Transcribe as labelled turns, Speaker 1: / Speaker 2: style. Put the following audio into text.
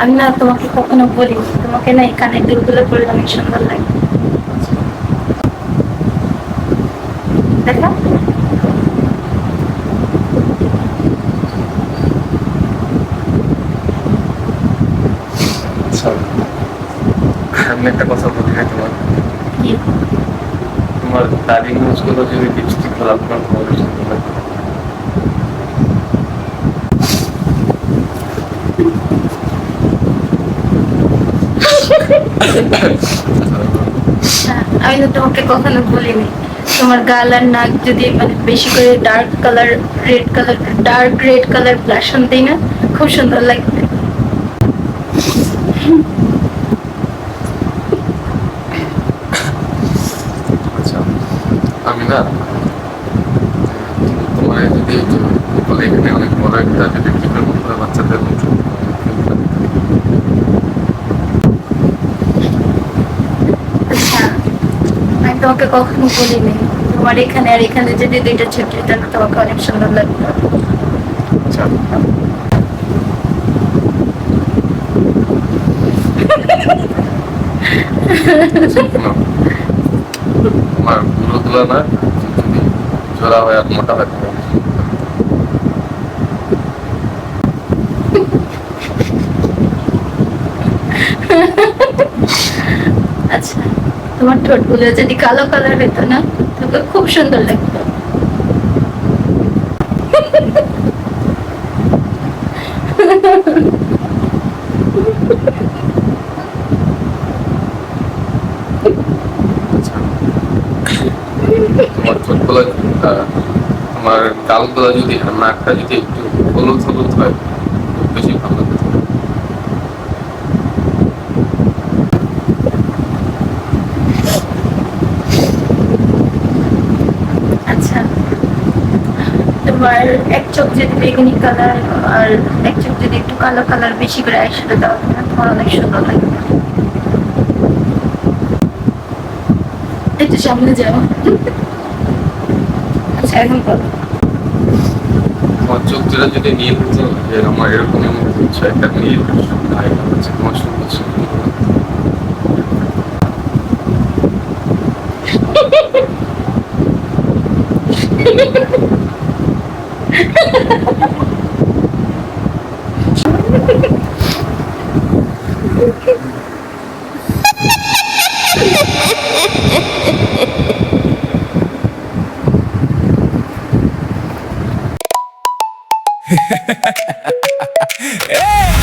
Speaker 1: আমি না তোমাকে কখনো বলি, তোমাকে না এই কানের দুলগুলো পরলে অনেক সুন্দর লাগে। দেখা।
Speaker 2: আচ্ছা, আমি একটা কথা বলি না তোমার,
Speaker 1: কি?
Speaker 2: তোমার দাড়ি মুছগুলো যদি লিপস্টিক লাগানো তোমার সুন্দর লাগে।
Speaker 1: আমি তো তোমাকে কখনো বলিনি তোমার গাল আর নাক যদি মানে বেশি করে ডার্ক রেড কালার ব্লাশন দিই না, খুব সুন্দর লাগবে।
Speaker 2: আচ্ছা, আমি না তোমার যদি বলে এখানে অনেক বড় একটা যদি টিপের মতো বাচ্চাদের মতো
Speaker 1: আচ্ছা, আমি তোমাকে কখনো বলিনি তোমার এখানে আর এখানে যদি দুইটা ছোট, তাহলে তোমাকে অনেক সুন্দর লাগবে।
Speaker 2: আচ্ছা, তোমার গুলোগুলো না যদি জোড়া হয় আর মোটা হয় তোমার
Speaker 1: আচ্ছা, তোমার ঠোঁটগুলো যদি কালো কালার হতো না, তোকে খুব সুন্দর লাগতো।
Speaker 2: আচ্ছা, তোমার ঠোঁটগুলো তোমার গালগুলো যদি আর নাকটা যদি একটু হলুদ হলুদ হয় খুব বেশি ভালো লাগবে।
Speaker 1: আচ্ছা, তোমার এক চোখ যদি বেগুনি কালার আর এক চোখ যদি একটু কালো কালার বেশি করে একসাথে দাও না, তোমার অনেক সুন্দর লাগবে। একটু সামনে যাও। আচ্ছা, এখন বলো।
Speaker 2: তোমার চোখ দুটা যদি নীল হতো, যে আমার এরকম এমন হচ্ছে একটা নীল হচ্ছে তোমার সুন্দর সুন্দর